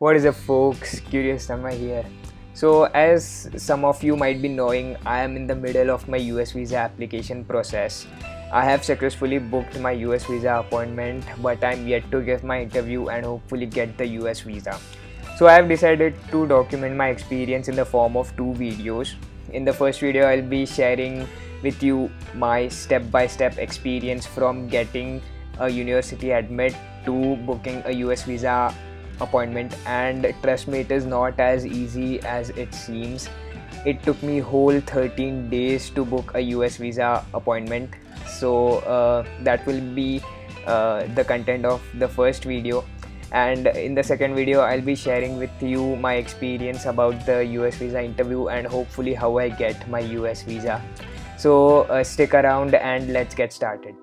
What is up, folks? CuriousTanmay here. So, as some of you might be knowing, I am in the middle of my US visa application process. I have successfully booked my US visa appointment, but I'm yet to give my interview and hopefully get the US visa. So, I have decided to document my experience in the form of two videos. In the first video, I'll be sharing with you my step-by-step experience from getting a university admit to booking a US visa appointment, and trust me, it is not as easy as it seems. It took me whole 13 days to book a US visa appointment. So that will be the content of the first video, and in the second video I'll be sharing with you my experience about the US visa interview and hopefully how I get my US visa. So stick around and let's get started.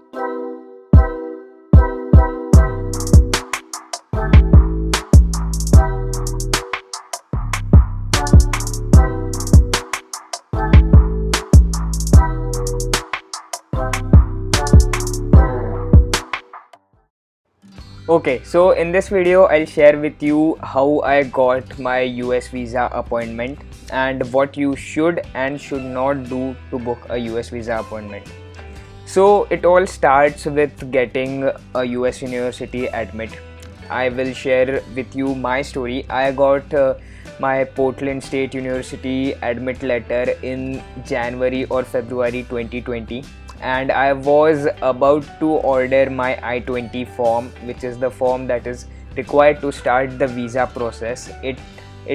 Okay, so in this video I'll share with you how I got my US visa appointment and what you should and should not do to book a US visa appointment. So it all starts with getting a US university admit. I will share with you my story. I got my Portland State University admit letter in January or February 2020. And I was about to order my I-20 form, which is the form that is required to start the visa process. It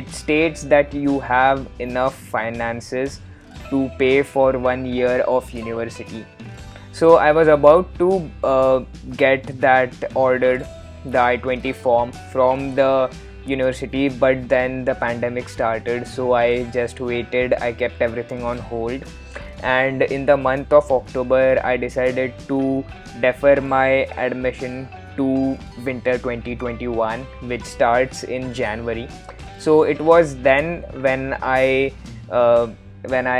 states that you have enough finances to pay for 1 year of university. So I was about to get that ordered, the I-20 form from the university, but then the pandemic started, so I just waited. I kept everything on hold. And in the month of October, I decided to defer my admission to winter 2021, which starts in January. So it was then when I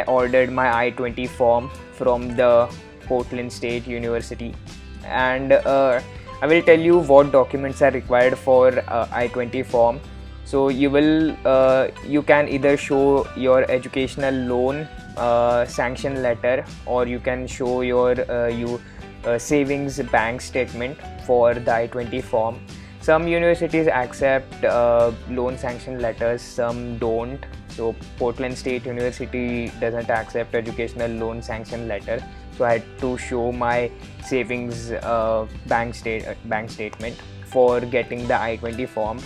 ordered my I-20 form from the Portland State University. And I will tell you what documents are required for I-20 form. So you can either show your educational loan sanction letter, or you can show your savings bank statement for the I-20 form. Some universities accept loan sanction letters, some don't. So Portland State University doesn't accept educational loan sanction letter, so I had to show my savings bank statement for getting the I-20 form.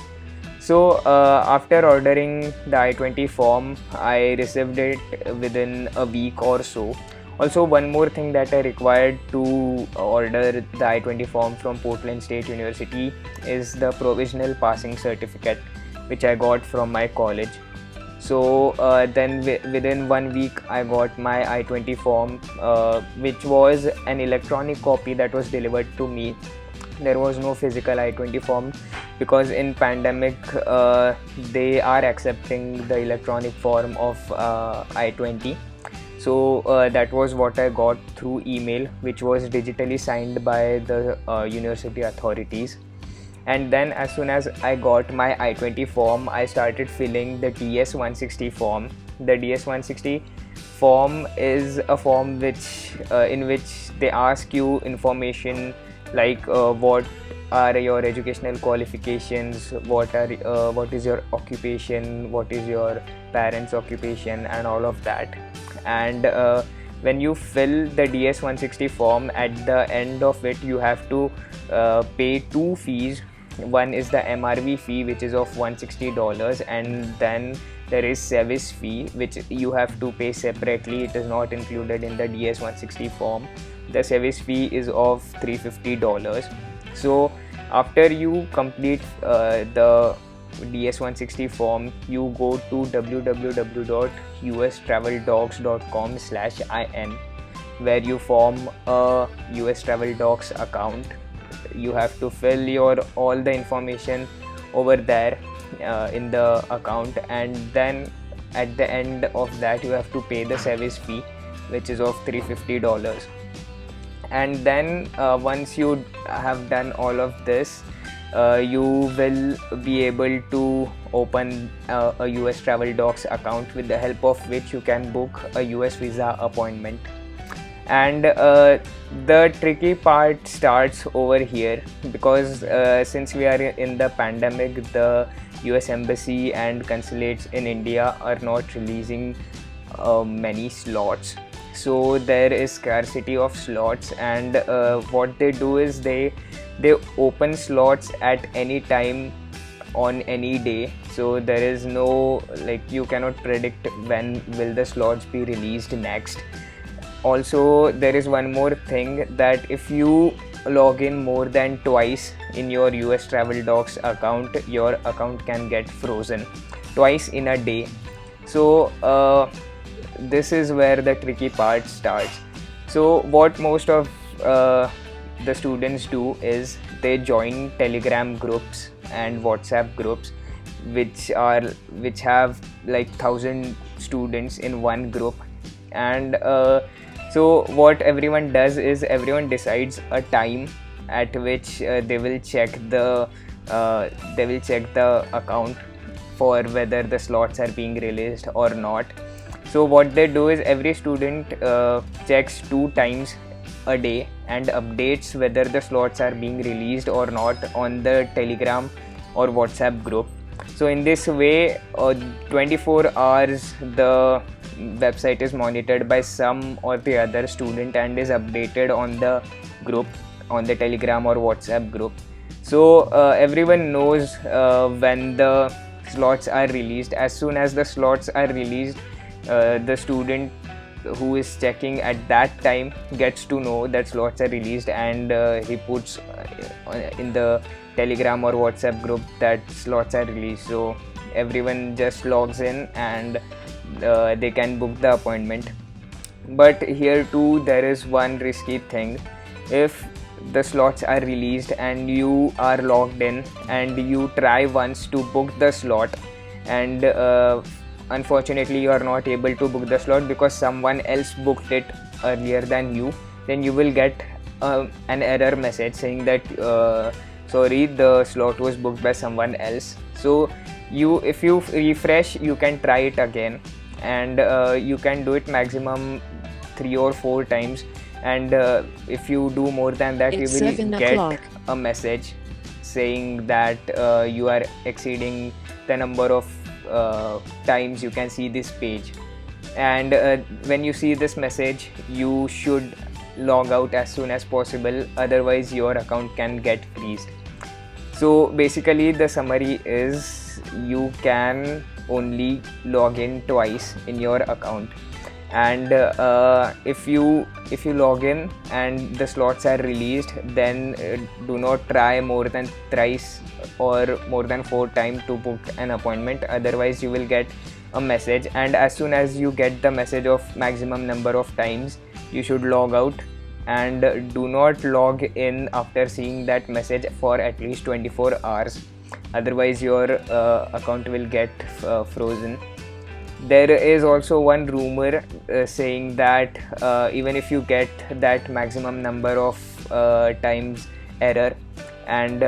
So after ordering the I-20 form, I received it within a week or so. Also, one more thing that I required to order the I-20 form from Portland State University is the provisional passing certificate, which I got from my college. So then within 1 week I got my I-20 form, which was an electronic copy that was delivered to me. There was no physical I-20 form because in pandemic they are accepting the electronic form of I-20. So that was what I got through email, which was digitally signed by the university authorities. And then as soon as I got my I-20 form, I started filling the DS-160 form. The DS-160 form is a form in which they ask you information like what are your educational qualifications, what is your occupation, what is your parents' occupation, and all of that. And when you fill the DS-160 form, at the end of it you have to pay two fees. One is the MRV fee, which is of $160, and then there is service fee, which you have to pay separately. It is not included in the DS-160 form. The service fee is of $350. So after you complete the DS-160 form, you go to www.ustraveldocs.com/in, where you form a US Travel Docs account. You have to fill all the information over there in the account, and then at the end of that you have to pay the service fee, which is of $350. And then once you have done all of this, you will be able to open a US Travel Docs account, with the help of which you can book a US visa appointment. And the tricky part starts over here, because since we are in the pandemic, the US Embassy and consulates in India are not releasing many slots. So there is scarcity of slots, and what they do is they open slots at any time on any day. So there is no, like, you cannot predict when will the slots be released next. Also, there is one more thing, that if you log in more than twice in your US Travel Docs account, your account can get frozen twice in a day. So this is where the tricky part starts. So what most of the students do is they join Telegram groups and WhatsApp groups, which have like 1,000 students in one group. And so what everyone does is everyone decides a time at which they will check the account for whether the slots are being released or not. So what they do is every student checks 2 times a day and updates whether the slots are being released or not on the Telegram or WhatsApp group. So in this way, 24 hours the website is monitored by some or the other student and is updated on the group, on the Telegram or WhatsApp group. So everyone knows when the slots are released. As soon as the slots are released, the student who is checking at that time gets to know that slots are released, and he puts in the Telegram or WhatsApp group that slots are released. So everyone just logs in and they can book the appointment. But here too there is one risky thing. If the slots are released and you are logged in and you try once to book the slot, and unfortunately you are not able to book the slot because someone else booked it earlier than you, then you will get an error message saying that sorry, the slot was booked by someone else. So if you refresh, you can try it again, and you can do it maximum 3 or 4 times. And if you do more than that, you will get a message saying that you are exceeding the number of times you can see this page. And when you see this message, you should log out as soon as possible, otherwise your account can get freezed. So basically the summary is you can only log in twice in your account, and if you log in and the slots are released, then do not try more than thrice or more than 4 times to book an appointment, otherwise you will get a message. And as soon as you get the message of maximum number of times, you should log out, and do not log in after seeing that message for at least 24 hours, otherwise your account will get frozen. There is also one rumor saying that even if you get that maximum number of times error, and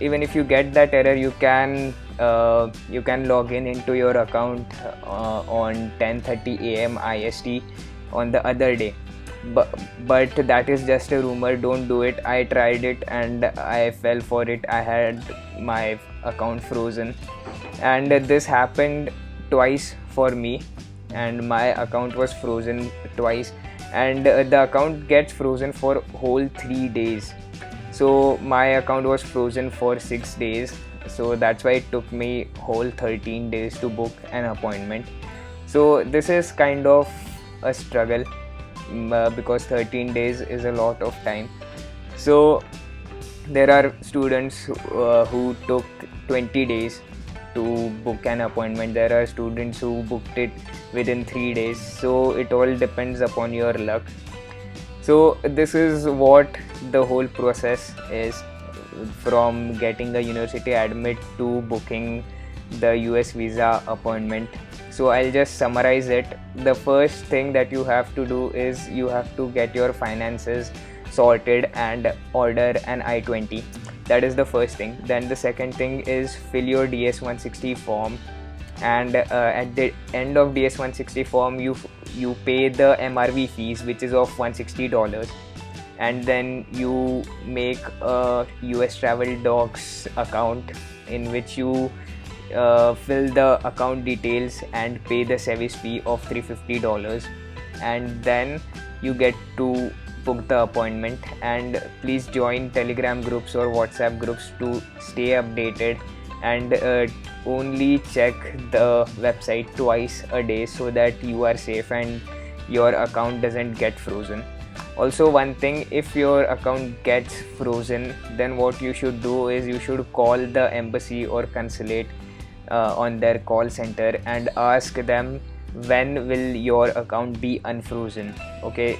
even if you get that error, you can log in into your account on 10:30 AM IST on the other day. But that is just a rumor. Don't do it. I tried it and I fell for it. I had my account frozen, and this happened twice for me, and my account was frozen twice, and the account gets frozen for whole 3 days. So my account was frozen for 6 days, so that's why it took me whole 13 days to book an appointment. So this is kind of a struggle, because 13 days is a lot of time. So there are students who took 20 days to book an appointment. There are students who booked it within 3 days. So it all depends upon your luck. So this is what the whole process is, from getting a university admit to booking the US visa appointment. So I'll just summarize it. The first thing that you have to do is you have to get your finances sorted and order an I-20. That is the first thing. Then the second thing is fill your DS-160 form, and at the end of DS-160 form you pay the MRV fees, which is of $160, and then you make a US Travel Docs account in which you fill the account details and pay the service fee of $350, and then you get to book the appointment. And please join Telegram groups or WhatsApp groups to stay updated, and only check the website twice a day so that you are safe and your account doesn't get frozen. Also, one thing, if your account gets frozen, then what you should do is you should call the embassy or consulate on their call center and ask them when will your account be unfrozen. Okay,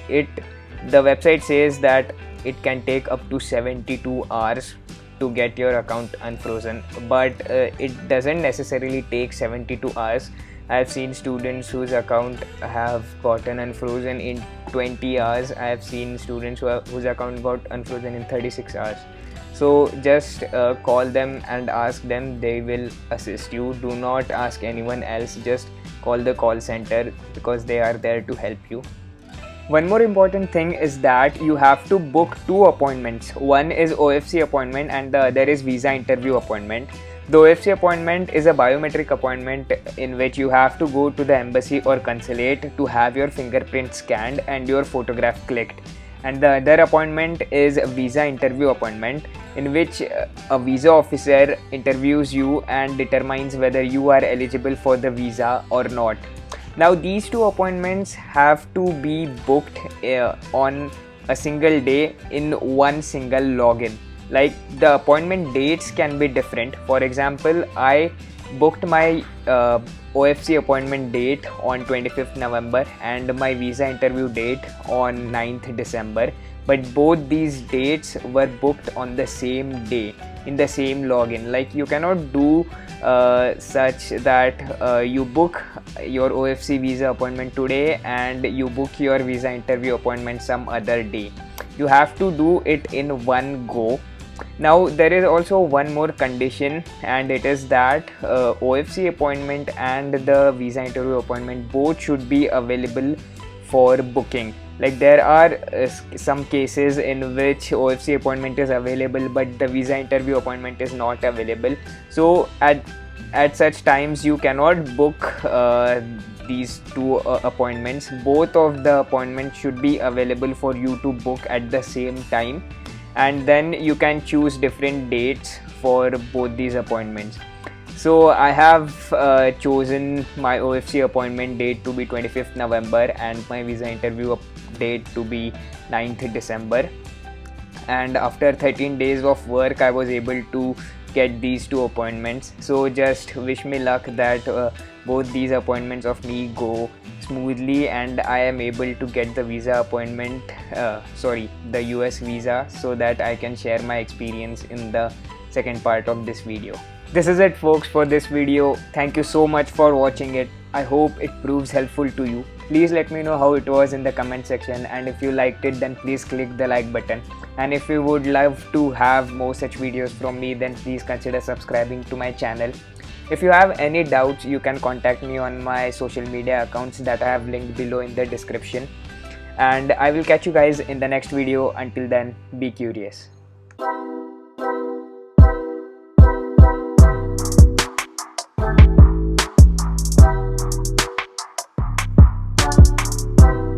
the website says that it can take up to 72 hours to get your account unfrozen, but it doesn't necessarily take 72 hours. I have seen students whose account have gotten unfrozen in 20 hours. I have seen students whose account got unfrozen in 36 hours. So just call them and ask them, they will assist you. Do not ask anyone else, just call the call center because they are there to help you. One more important thing is that you have to book 2 appointments. One is OFC appointment and the other is visa interview appointment. The OFC appointment is a biometric appointment in which you have to go to the embassy or consulate to have your fingerprint scanned and your photograph clicked. And the other appointment is a visa interview appointment in which a visa officer interviews you and determines whether you are eligible for the visa or not. Now these 2 appointments have to be booked on a single day in one single login. Like, the appointment dates can be different. For example, I booked my OFC appointment date on 25th November and my visa interview date on 9th December, but both these dates were booked on the same day in the same login. Like, you cannot do such that you book your OFC visa appointment today and you book your visa interview appointment some other day. You have to do it in one go. Now there is also one more condition, and it is that OFC appointment and the visa interview appointment both should be available for booking. Like, there are some cases in which OFC appointment is available but the visa interview appointment is not available. So at such times you cannot book these 2 appointments. Both of the appointments should be available for you to book at the same time, and then you can choose different dates for both these appointments. So I have chosen my OFC appointment date to be 25th November and my visa interview date to be 9th December. And after 13 days of work, I was able to get these 2 appointments. So just wish me luck that both these appointments of me go smoothly and I am able to get the visa appointment, the US visa, so that I can share my experience in the second part of this video. This is it, folks, for this video. Thank you so much for watching it. I hope it proves helpful to you. Please let me know how it was in the comment section, and if you liked it, then please click the like button. And if you would love to have more such videos from me, then please consider subscribing to my channel. If you have any doubts, you can contact me on my social media accounts that I have linked below in the description. And I will catch you guys in the next video. Until then, be curious.